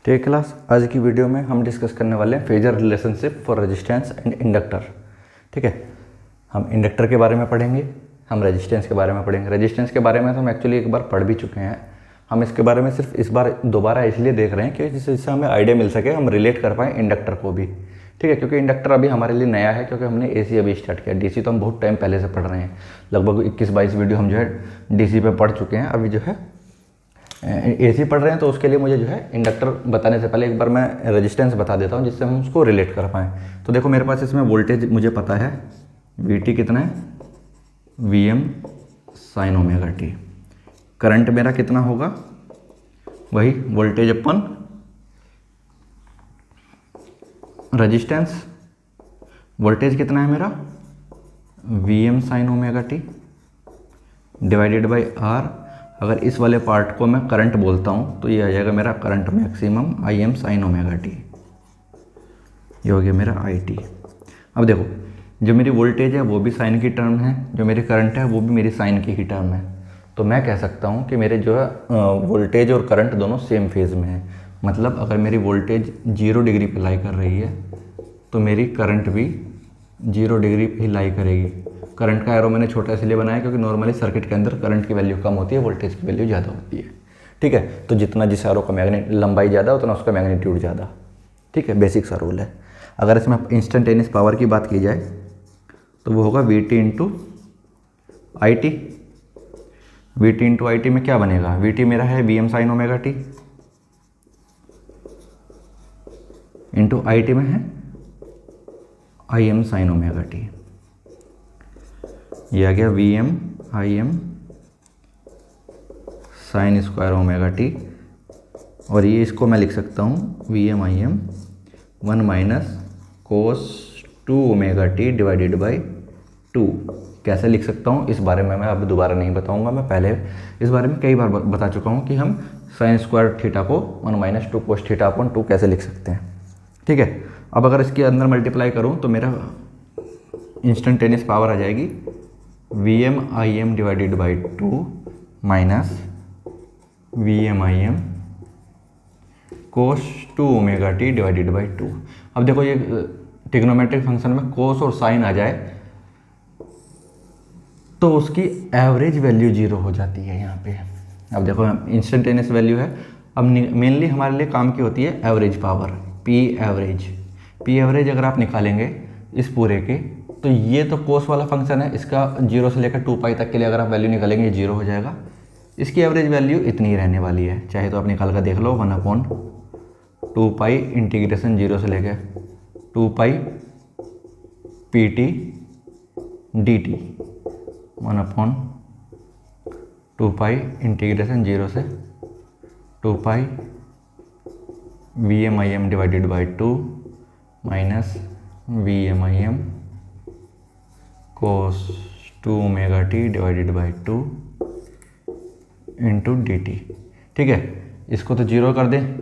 ठीक है क्लास, आज की वीडियो में हम डिस्कस करने वाले हैं phasor relationship for resistance and inductor. ठीक है, हम इंडक्टर के बारे में पढ़ेंगे, हम रेजिस्टेंस के बारे में पढ़ेंगे। रेजिस्टेंस के बारे में तो हम एक्चुअली एक बार पढ़ भी चुके हैं। हम इसके बारे में सिर्फ इस बार दोबारा इसलिए देख रहे हैं कि जिससे हमें आइडिया मिल सके, हम रिलेट कर पाएँ इंडक्टर को भी। ठीक है, क्योंकि इंडक्टर अभी हमारे लिए नया है, क्योंकि हमने एसी अभी स्टार्ट किया। डीसी तो हम बहुत टाइम पहले से पढ़ रहे हैं, लगभग 21-22 वीडियो हम जो है डीसी पे पढ़ चुके हैं। अभी जो है एसी पढ़ रहे हैं, तो उसके लिए मुझे जो है इंडक्टर बताने से पहले एक बार मैं रेजिस्टेंस बता देता हूँ, जिससे हम उसको रिलेट कर पाएँ। तो देखो मेरे पास इसमें वोल्टेज मुझे पता है, वीटी कितना है, VM sine omega T. Current मेरा कितना होगा, वही वोल्टेज अपन रेजिस्टेंस। वोल्टेज कितना है मेरा, V M sine omega T divided by R. अगर इस वाले पार्ट को मैं करंट बोलता हूँ तो ये आ जाएगा मेरा करंट मैक्सिमम, आई एम साइन ओमेगा टी। ये हो गया मेरा आई टी। अब देखो, जो मेरी वोल्टेज है वो भी साइन की टर्म है, जो मेरी करंट है वो भी मेरी साइन की ही टर्म है। तो मैं कह सकता हूँ कि मेरे जो है वोल्टेज और करंट दोनों सेम फेज़ में है। मतलब अगर मेरी वोल्टेज 0 डिग्री पे लाई कर रही है तो मेरी करंट भी 0 डिग्री पे ही लाई करेगी। करंट का एरो मैंने छोटा इसलिए बनाया क्योंकि नॉर्मली सर्किट के अंदर करंट की वैल्यू कम होती है, वोल्टेज की वैल्यू ज़्यादा होती है। ठीक है, तो जितना जिस एरो का लंबाई ज़्यादा उतना उसका मैग्नीट्यूड ज़्यादा। ठीक है, बेसिक सा रूल है। अगर इसमें इंस्टेंटेनियस पावर की बात की जाए तो वो होगा V T into I T. V T into I T में क्या बनेगा, वी टी मेरा है V M sine omega T into I T में है I M sine omega T. ये आ गया V M I M sine square omega T, और ये इसको मैं लिख सकता हूँ V M I M 1 minus cos 2 omega T divided by 2। कैसे लिख सकता हूँ इस बारे में मैं अब दोबारा नहीं बताऊँगा। मैं पहले इस बारे में कई बार बता चुका हूँ कि हम साइन स्क्वायर थीटा को 1 माइनस 2 कोस थीटा अपॉन 2 कैसे लिख सकते हैं। ठीक है, अब अगर इसके अंदर मल्टीप्लाई करूँ तो मेरा इंस्टेंटेनियस पावर आ जाएगी V M I M divided by 2 minus V M I M cos 2 omega T divided by 2। अब देखो ये ट्रिग्नोमेट्रिक फंक्शन में कोस और साइन आ जाए तो उसकी एवरेज वैल्यू 0 हो जाती है यहाँ पे। अब देखो इंस्टेंटेनियस वैल्यू है, अब मेनली हमारे लिए काम की होती है average power, P average. P average अगर आप निकालेंगे इस पूरे के, तो ये तो कोस वाला फंक्शन है, इसका 0 से लेकर 2 पाई तक के लिए अगर आप वैल्यू निकालेंगे 0 हो जाएगा। इसकी एवरेज वैल्यू इतनी ही रहने वाली है, चाहे तो आप निकाल कर देख लो 1/2 पाई इंटीग्रेशन 0 से लेकर 2 pi P T D T, 1/2 pi integration 0 से 2 pi V M I M divided by 2 minus V M I M cos 2 omega T divided by 2 into D T. ठीक है, इसको तो 0 कर दें,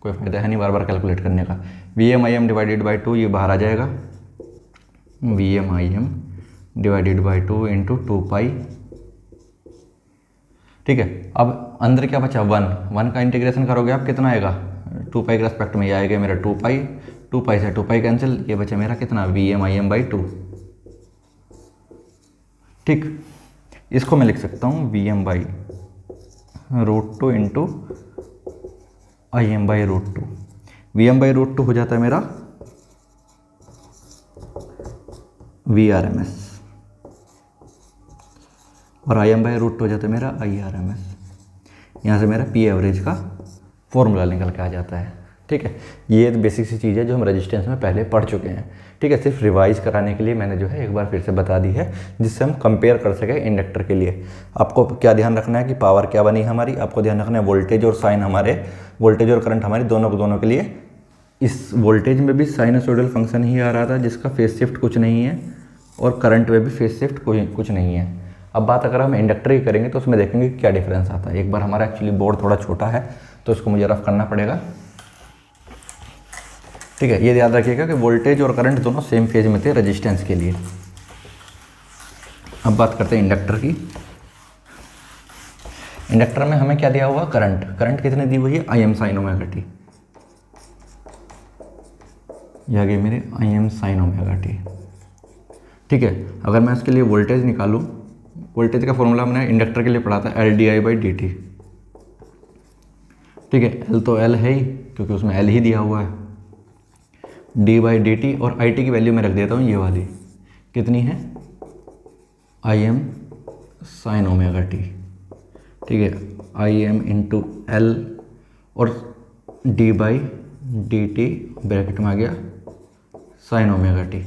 कोई फ़ायदा है नहीं बार बार कैलकुलेट करने का। V M I M divided by 2 ये बाहर आ जाएगा, V M I M divided by 2 into 2 pi. ठीक है, अब अंदर क्या बचा, 1 का इंटीग्रेशन करोगे आप कितना आएगा, 2 पाई के रेस्पेक्ट में ये आएगा मेरा 2 पाई, 2 पाई से 2 पाई कैंसिल, ये बचा मेरा कितना, V M I M by 2। ठीक, इसको मैं लिख सकता हूँ V M by √2 into I M by √2। V M by √2 हो जाता है मेरा वी आर एम एस, और आई एम बाई √2 हो जाता है मेरा आई आर एम एस। यहाँ से मेरा पी एवरेज का फॉर्मूला निकल के आ जाता है। ठीक है, ये बेसिक सी चीज़ है जो हम रेजिस्टेंस में पहले पढ़ चुके हैं। ठीक है, सिर्फ रिवाइज कराने के लिए मैंने जो है एक बार फिर से बता दी है, जिससे हम कंपेयर कर सकें इंडक्टर के लिए। आपको क्या ध्यान रखना है कि पावर क्या बनी हमारी, आपको ध्यान रखना है वोल्टेज और साइन हमारे, वोल्टेज और करंट हमारी दोनों के लिए। इस वोल्टेज में भी साइनसोइडल फंक्शन ही आ रहा था जिसका फेज शिफ्ट कुछ नहीं है, और करंट में भी फेज शिफ्ट कुछ नहीं है। अब बात अगर हम इंडक्टर की करेंगे तो उसमें देखेंगे क्या डिफरेंस आता है। एक बार हमारा एक्चुअली बोर्ड थोड़ा छोटा है तो इसको मुझे रफ करना पड़ेगा। ठीक है, ये याद रखिएगा कि वोल्टेज और करंट दोनों सेम फेज में थे रेजिस्टेंस के लिए। अब बात करते हैं इंडक्टर की। इंडक्टर में हमें क्या दिया हुआ, करंट कितने दी हुई है, I M sine omega T. ये आ गई मेरे आई एम साइन ओमेगा टी। ठीक है, अगर मैं इसके लिए वोल्टेज निकालूँ, वोल्टेज का फॉर्मूला हमने इंडक्टर के लिए पढ़ा था, L D I by D T. ठीक है, एल तो एल है ही क्योंकि उसमें एल ही दिया हुआ है, डी बाई डी टी, और आई टी की वैल्यू मैं रख देता हूँ ये वाली, कितनी है, I M sine omega T. ठीक है, आई एम इंटू एल और D by D T bracket में आ गया साइन ओमेगा टी।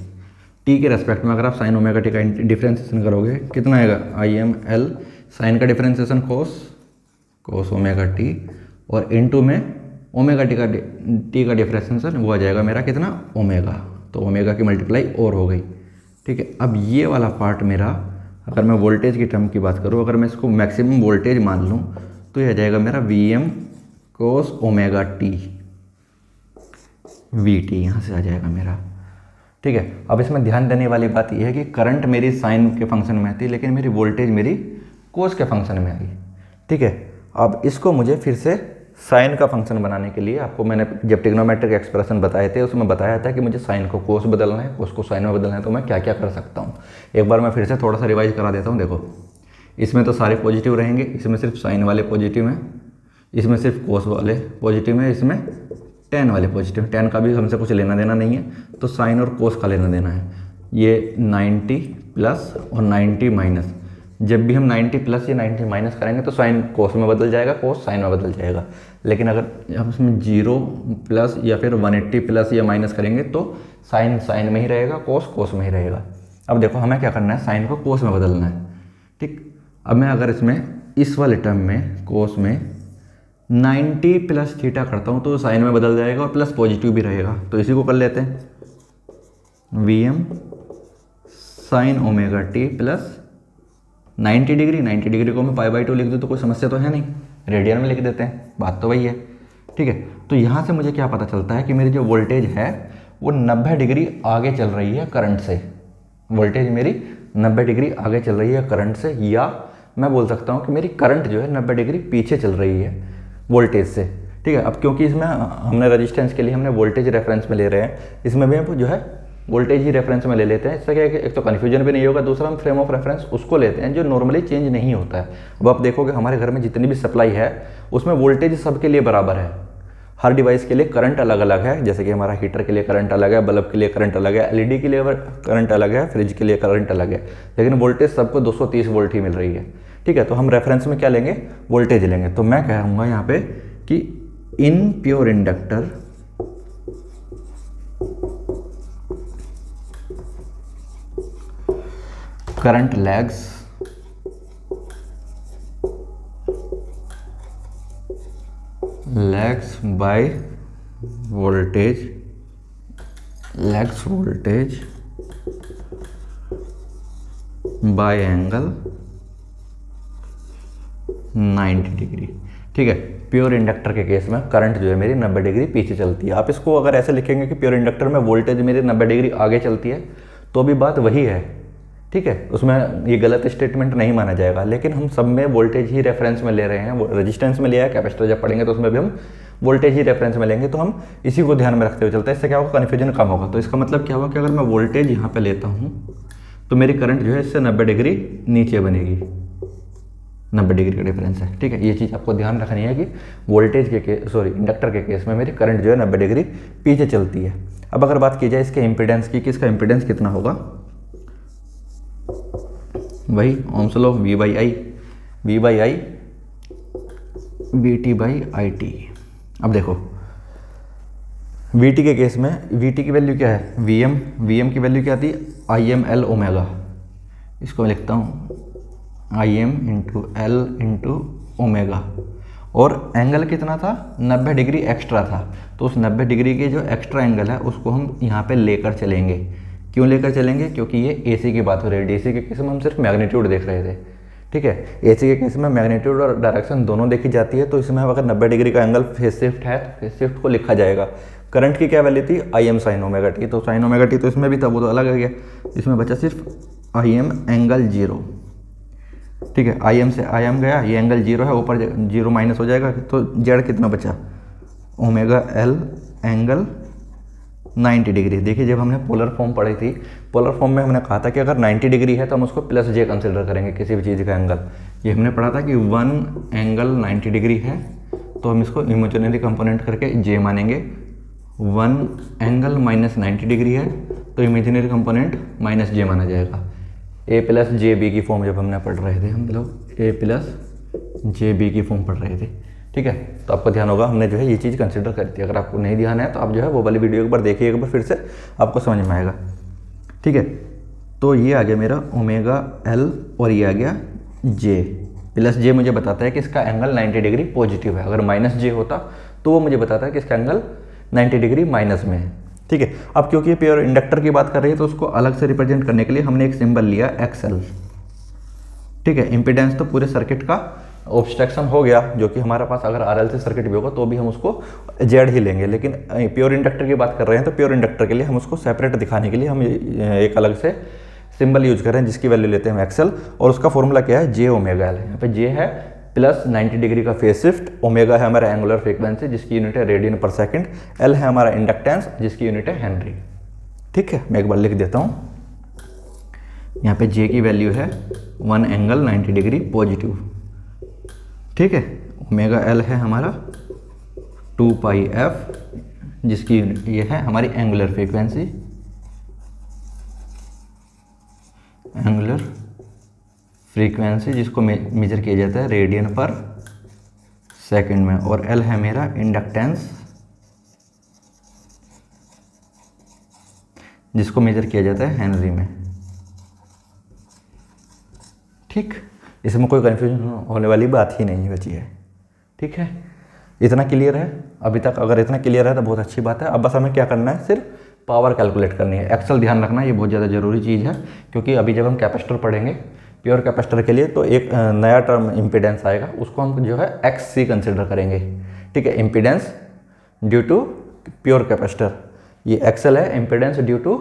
टी के रेस्पेक्ट में अगर आप साइन ओमेगा टी का डिफ्रेंसिएशन करोगे कितना आएगा, आई एम एल साइन का डिफ्रेंसिएशन कोस ओमेगा टी, और इनटू में ओमेगा टी का डिफ्रेंसिएशन वो आ जाएगा मेरा कितना, ओमेगा। तो ओमेगा की मल्टीप्लाई और हो गई। ठीक है, अब ये वाला पार्ट मेरा, अगर मैं वोल्टेज की टर्म की बात करूँ, अगर मैं इसको मैक्सिमम वोल्टेज मान लूँ तो ये आ जाएगा मेरा V M cos omega T, V T यहाँ से आ जाएगा मेरा। ठीक है, अब इसमें ध्यान देने वाली बात यह है कि करंट मेरी साइन के फंक्शन में थी, लेकिन मेरी वोल्टेज मेरी कोस के फंक्शन में आई। ठीक है, अब इसको मुझे फिर से साइन का फंक्शन बनाने के लिए, आपको मैंने जब ट्रिग्नोमेट्रिक एक्सप्रेशन बताए थे उसमें बताया था कि मुझे साइन को कोस बदलना है, कोस को साइन में बदलना है, तो मैं क्या क्या कर सकता हूँ। एक बार मैं फिर से थोड़ा सा रिवाइज करा देता हूँ। देखो, इसमें तो सारे पॉजिटिव रहेंगे, इसमें सिर्फ साइन वाले पॉजिटिव हैं, इसमें सिर्फ कोस वाले पॉजिटिव हैं, इसमें टेन वाले पॉजिटिव। टेन का भी हमसे कुछ लेना देना नहीं है, तो साइन और कोस का लेना देना है। ये 90 प्लस और 90 माइनस, जब भी हम 90 प्लस या 90 माइनस करेंगे तो साइन कोस में बदल जाएगा, कोस साइन में बदल जाएगा। लेकिन अगर हम इसमें 0 प्लस या फिर 180 प्लस या माइनस करेंगे तो साइन साइन में ही रहेगा, कोस कोस में ही रहेगा। अब देखो हमें क्या करना है, साइन को कोस में बदलना है। ठीक, अब मैं अगर इसमें इस वाले टर्म में कोस में 90 प्लस थीटा करता हूँ तो साइन में बदल जाएगा और प्लस पॉजिटिव भी रहेगा, तो इसी को कर लेते हैं, V M sine omega T plus 90 degree. 90 degree को मैं पाई बाई 2 लिख दूँ तो कोई समस्या तो है नहीं, रेडियन में लिख देते हैं, बात तो वही है। ठीक है, तो यहाँ से मुझे क्या पता चलता है कि मेरी जो वोल्टेज है वो 90 डिग्री आगे चल रही है करंट से। वोल्टेज मेरी 90 डिग्री आगे चल रही है करंट से, या मैं बोल सकता हूँ कि मेरी करंट जो है 90 डिग्री पीछे चल रही है वोल्टेज से। ठीक है, अब क्योंकि इसमें हमने रेजिस्टेंस के लिए हमने वोल्टेज रेफरेंस में ले रहे हैं, इसमें भी हम जो है वोल्टेज ही रेफरेंस में ले लेते हैं। इससे क्या है कि एक तो कन्फ्यूजन भी नहीं होगा, दूसरा हम फ्रेम ऑफ रेफरेंस उसको लेते हैं जो नॉर्मली चेंज नहीं होता है। अब आप देखोगे हमारे घर में जितनी भी सप्लाई है उसमें वोल्टेज सबके लिए बराबर है। हर डिवाइस के लिए करंट अलग अलग है, जैसे कि हमारा हीटर के लिए करंट अलग है, बल्ब के लिए करंट अलग है, एलईडी के लिए करंट अलग है, फ्रिज के लिए करंट अलग है, लेकिन वोल्टेज सबको 230 वोल्ट ही मिल रही है। ठीक है, तो हम रेफरेंस में क्या लेंगे, वोल्टेज लेंगे। तो मैं कहूँगा यहाँ पे कि in pure inductor current lags by voltage, lags voltage by angle 90 degree. ठीक है, प्योर इंडक्टर के केस में करंट जो है मेरी 90 डिग्री पीछे चलती है। आप इसको अगर ऐसे लिखेंगे कि प्योर इंडक्टर में वोल्टेज मेरी 90 डिग्री आगे चलती है तो भी बात वही है। ठीक है, उसमें ये गलत स्टेटमेंट नहीं माना जाएगा, लेकिन हम सब में वोल्टेज ही रेफरेंस में ले रहे हैं। रेजिस्टेंस में लिया है, कैपेसिटर जब पढ़ेंगे तो उसमें भी हम वोल्टेज ही रेफरेंस में लेंगे, तो हम इसी को ध्यान में रखते हुए चलते हैं। इससे क्या होगा, कन्फ्यूजन कम होगा। तो इसका मतलब क्या होगा कि अगर मैं वोल्टेज यहाँ पे लेता हूँ तो मेरी करंट जो है इससे 90 डिग्री नीचे बनेगी, 90 डिग्री का डिफरेंस है। ठीक है, ये चीज़ आपको ध्यान रखनी है कि वोल्टेज के इंडक्टर के केस में मेरी करंट जो है 90 डिग्री पीछे चलती है। अब अगर बात की जाए इसके इम्पीडेंस की कि इसका इम्पीडेंस कितना होगा, वही Ohm's law V by I V T by I T. अब देखो वी टी के केस में वी टी की वैल्यू क्या है, वी एम की वैल्यू क्या थी, आई एम एल ओमेगा। इसको मैं लिखता हूँ I am into L into omega, और एंगल कितना था, 90 डिग्री एक्स्ट्रा था। तो उस 90 डिग्री के जो एक्स्ट्रा एंगल है उसको हम यहाँ पे लेकर चलेंगे। क्यों लेकर चलेंगे, क्योंकि ये एसी की बात हो रही है। डीसी के केस में हम सिर्फ मैग्नीट्यूड देख रहे थे। ठीक है, एसी के केस में मैग्नीट्यूड और डायरेक्शन दोनों देखी जाती है, तो इसमें अगर 90 डिग्री का एंगल फेज शिफ्ट है तो फेज शिफ्ट को लिखा जाएगा। करंट की क्या वैल्यू थी, आई एम साइन ओमेगा टी, तो साइन ओमेगा टी तो इसमें भी था, वो तो अलग है गया। इसमें बचा सिर्फ आई एम एंगल 0। ठीक है, आई एम से आई एम गया, ये एंगल 0 है, ऊपर 0 माइनस हो जाएगा, तो जेड कितना बचा, ओमेगा एल एंगल 90 डिग्री। देखिए जब हमने पोलर फॉर्म पढ़ी थी, पोलर फॉर्म में हमने कहा था कि अगर 90 डिग्री है तो हम उसको प्लस जे कंसिडर करेंगे किसी भी चीज़ का एंगल। ये हमने पढ़ा था कि वन एंगल 90 डिग्री है तो हम इसको इमेजिनरी कंपोनेंट करके जे मानेंगे। वन एंगल माइनस 90 डिग्री है तो इमेजिनरी कंपोनेंट माइनस जे माना जाएगा। ए प्लस जे बी की फॉर्म जब हमने पढ़ रहे थे, हम लोग ए प्लस जे बी की फॉर्म पढ़ रहे थे, ठीक है। तो आपको ध्यान होगा हमने जो है ये चीज़ कंसिडर करी थी। अगर आपको नहीं ध्यान है तो आप जो है वो वाली वीडियो एक बार देखिए एक बार फिर से, आपको समझ में आएगा, ठीक है। तो ये आ गया मेरा ओमेगा एल और ये आ गया जे। प्लस जे मुझे बताता है कि इसका एंगल 90 डिग्री पॉजिटिव है। अगर माइनस जे होता तो वो मुझे बताता है कि इसका एंगल 90 डिग्री माइनस में है, ठीक है। अब क्योंकि ये प्योर इंडक्टर की बात कर रही है तो उसको अलग से रिप्रेजेंट करने के लिए हमने एक सिंबल लिया एक्सएल, ठीक है। इम्पीडेंस तो पूरे सर्किट का ऑब्स्ट्रक्शन हो गया, जो कि हमारे पास अगर आरएल से सर्किट भी होगा तो भी हम उसको जेड ही लेंगे, लेकिन प्योर इंडक्टर की बात कर रहे हैं तो प्योर इंडक्टर के लिए हम उसको सेपरेट दिखाने के लिए हम एक अलग से सिंबल यूज कर रहे हैं जिसकी वैल्यू लेते हैं हम एक्सएल, और उसका फॉर्मूला क्या है, जे ओमेगा एल। यहाँ पे जे है प्लस 90 डिग्री का फेज शिफ्ट, ओमेगा है हमारा एंगुलर फ्रीक्वेंसी जिसकी यूनिट है रेडियन पर सेकंड, एल है हमारा इंडक्टेंस जिसकी यूनिट है हेनरी, ठीक है। मैं एक बार लिख देता हूँ, यहाँ पे जे की वैल्यू है वन एंगल 90 डिग्री पॉजिटिव, ठीक है। ओमेगा एल है हमारा 2 पाई एफ जिसकी यूनिट ये है हमारी एंगुलर फ्रीक्वेंसी, एंगुलर फ्रीक्वेंसी जिसको मेजर किया जाता है रेडियन पर सेकंड में, और एल है मेरा इंडक्टेंस जिसको मेजर किया जाता है हेनरी में, ठीक। इसमें कोई कन्फ्यूजन होने वाली बात ही नहीं बची है, ठीक है। इतना क्लियर है अभी तक? अगर इतना क्लियर है तो बहुत अच्छी बात है। अब बस हमें क्या करना है, सिर्फ पावर कैलकुलेट करनी है। एक्सेल ध्यान रखना, ये बहुत ज़्यादा ज़रूरी चीज़ है, क्योंकि अभी जब हम कैपेसिटर पढ़ेंगे प्योर कैपेसिटर के लिए तो एक नया टर्म इम्पीडेंस आएगा, उसको हम जो है एक्स सी कंसिडर करेंगे, ठीक है। Impedance due to pure capacitor, ये एक्सेल है impedance due to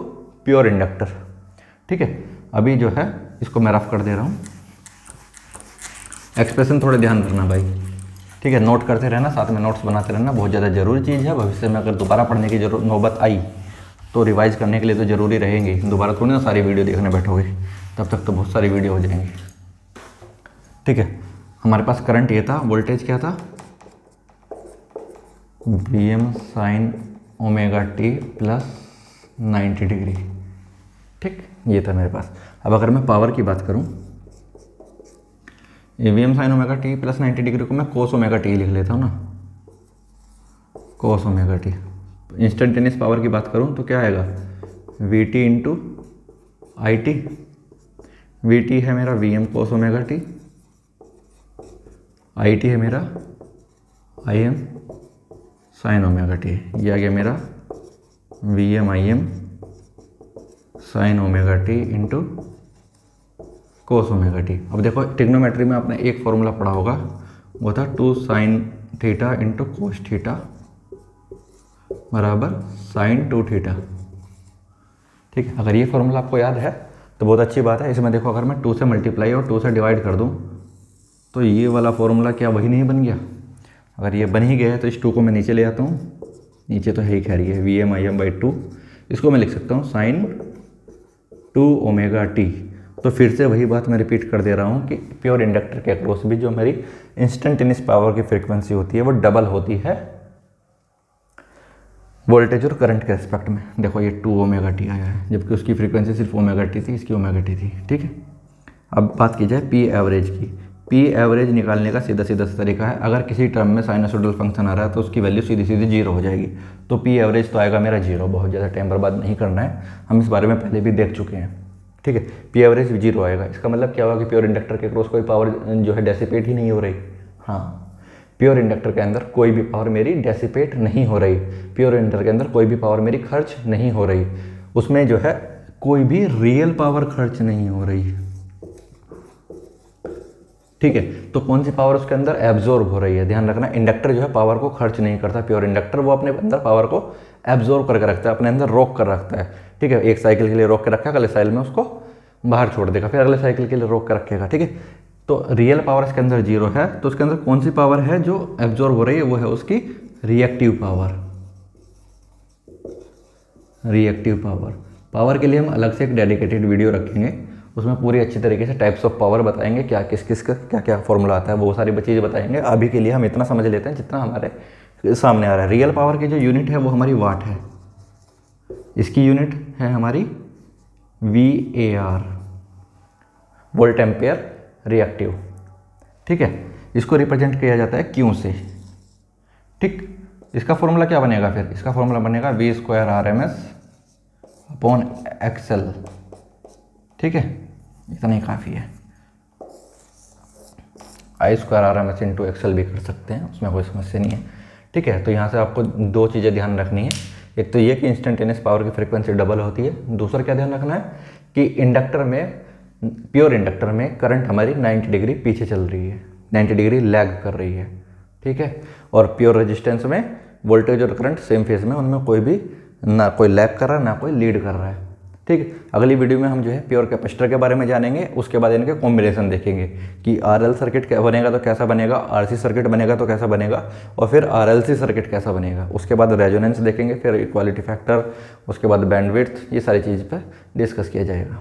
pure inductor, ठीक है। अभी जो है इसको मैं रफ कर दे रहा हूँ। एक्सप्रेशन थोड़े ध्यान रखना भाई, ठीक है। नोट करते रहना, साथ में नोट्स बनाते रहना, बहुत ज़्यादा ज़रूरी चीज़ है। भविष्य में अगर दोबारा पढ़ने की जरूरत नौबत आई तो रिवाइज करने के लिए तो ज़रूरी रहेंगे। दोबारा थोड़ी ना सारी वीडियो देखने बैठोगे, तब तक तो बहुत सारी वीडियो हो जाएंगी, ठीक है। हमारे पास करंट ये था, वोल्टेज क्या था, Vm sign omega T plus 90 degree, ठीक, ये था मेरे पास। अब अगर मैं पावर की बात करूं, Vm sign omega T plus 90 degree को मैं कोस ओमेगा टी लिख लेता हूँ ना, कोस ओमेगा टी। इंस्टेंटेनियस पावर की बात करूं तो क्या आएगा, we T into I T. V T है मेरा Vm cos omega T, I T है मेरा Im साइन ओमेगा टी। ये आ गया मेरा Vm Im sign omega T into cos omega T. अब देखो ट्रिग्नोमेट्री में आपने एक फॉर्मूला पढ़ा होगा, वो था 2 sine theta into cos theta बराबर साइन 2 थीटा, ठीक है। अगर ये फॉर्मूला आपको याद है तो बहुत अच्छी बात है। इसमें देखो अगर मैं 2 से मल्टीप्लाई और 2 से डिवाइड कर दूं तो ये वाला फॉर्मूला क्या वही नहीं बन गया? अगर ये बन ही गया है तो इस 2 को मैं नीचे ले आता हूँ, नीचे तो है ही खैर ये Vm Im बाई 2, इसको मैं लिख सकता हूँ साइन 2 ओमेगा टी। तो फिर से वही बात मैं रिपीट कर दे रहा हूँ कि प्योर इंडक्टर के अक्रॉस भी जो मेरी इंस्टेंटेनियस पावर की फ्रीक्वेंसी होती है वो डबल होती है वोल्टेज और करंट के रिस्पेक्ट में। देखो ये 2 ओमेगा टी आया है, जबकि उसकी फ्रीक्वेंसी सिर्फ ओमेगा टी थी, इसकी ओमेगा टी थी, ठीक है। अब बात की जाए पी एवरेज की। पी एवरेज निकालने का सीधा सीधा तरीका है, अगर किसी टर्म में साइनसोइडल फंक्शन आ रहा है तो उसकी वैल्यू सीधी सीधी 0 हो जाएगी। तो पी एवरेज तो आएगा मेरा 0। बहुत ज़्यादा टाइम बर्बाद नहीं करना है, हम इस बारे में पहले भी देख चुके हैं, ठीक है। पी एवरेज 0 आएगा। इसका मतलब क्या होगा कि प्योर इंडक्टर के क्रॉस कोई पावर जो है डेसिपेट ही नहीं हो रही। हाँ, प्योर इंडक्टर के अंदर कोई भी पावर मेरी डेसिपेट नहीं हो रही, प्योर इंडक्टर के अंदर कोई भी पावर मेरी खर्च नहीं हो रही, उसमें जो है कोई भी रियल पावर खर्च नहीं हो रही, ठीक है। तो कौन सी पावर उसके अंदर एब्जॉर्ब हो रही है? ध्यान रखना, इंडक्टर जो है पावर को खर्च नहीं करता। प्योर इंडक्टर वो अपने अंदर पावर को एब्जॉर्ब करके रखता है, अपने अंदर रोक कर रखता है, ठीक है। एक साइकिल के लिए रोक के रखा, अगले साइकिल में उसको बाहर छोड़ देगा, फिर अगले साइकिल के लिए रोक कर रखेगा, ठीक है। तो रियल पावर इसके अंदर 0 है, तो उसके अंदर कौन सी पावर है जो एब्जॉर्ब हो रही है? वो है उसकी reactive power. Reactive power. Power के लिए हम अलग से एक डेडिकेटेड वीडियो रखेंगे, उसमें पूरी अच्छी तरीके से टाइप्स ऑफ पावर बताएंगे, क्या किस किस का क्या क्या फॉर्मूला आता है, वो सारी चीज़ें बताएंगे। अभी के लिए हम इतना समझ लेते हैं जितना हमारे सामने आ रहा है। रियल पावर की जो यूनिट है वो हमारी वाट है, इसकी यूनिट है हमारी VAR, वोल्ट एम्पेयर रिएक्टिव। ठीक है, इसको रिप्रेजेंट किया जाता है Q से। ठीक, इसका फॉर्मूला क्या बनेगा फिर? इसका फॉर्मूला बनेगा V²RMS/XL। ठीक है, इतना ही काफ़ी है। I²RMS × XL भी कर सकते हैं, उसमें कोई समस्या नहीं है। ठीक है, तो यहाँ से आपको दो चीज़ें ध्यान रखनी है। एक तो ये कि इंस्टेंटेनियस पावर की फ्रीक्वेंसी डबल होती है। दूसरा क्या ध्यान रखना है कि इंडक्टर में, प्योर इंडक्टर में करंट हमारी 90 डिग्री पीछे चल रही है, 90 डिग्री लैग कर रही है। ठीक है, और प्योर रेजिस्टेंस में वोल्टेज और करंट सेम फेज में, उनमें कोई भी ना कोई लैग कर रहा है ना कोई लीड कर रहा है। ठीक, अगली वीडियो में हम जो है प्योर कैपेसिटर के बारे में जानेंगे। उसके बाद इनके कॉम्बिनेशन देखेंगे कि RL सर्किट क्या बनेगा तो कैसा बनेगा, RC सर्किट बनेगा तो कैसा बनेगा, और फिर RLC सर्किट कैसा बनेगा। उसके बाद रेजोनेंस देखेंगे, फिर इक्वालिटी फैक्टर, उसके बाद बैंडविड्थ, ये सारी चीज़ पर डिस्कस किया जाएगा।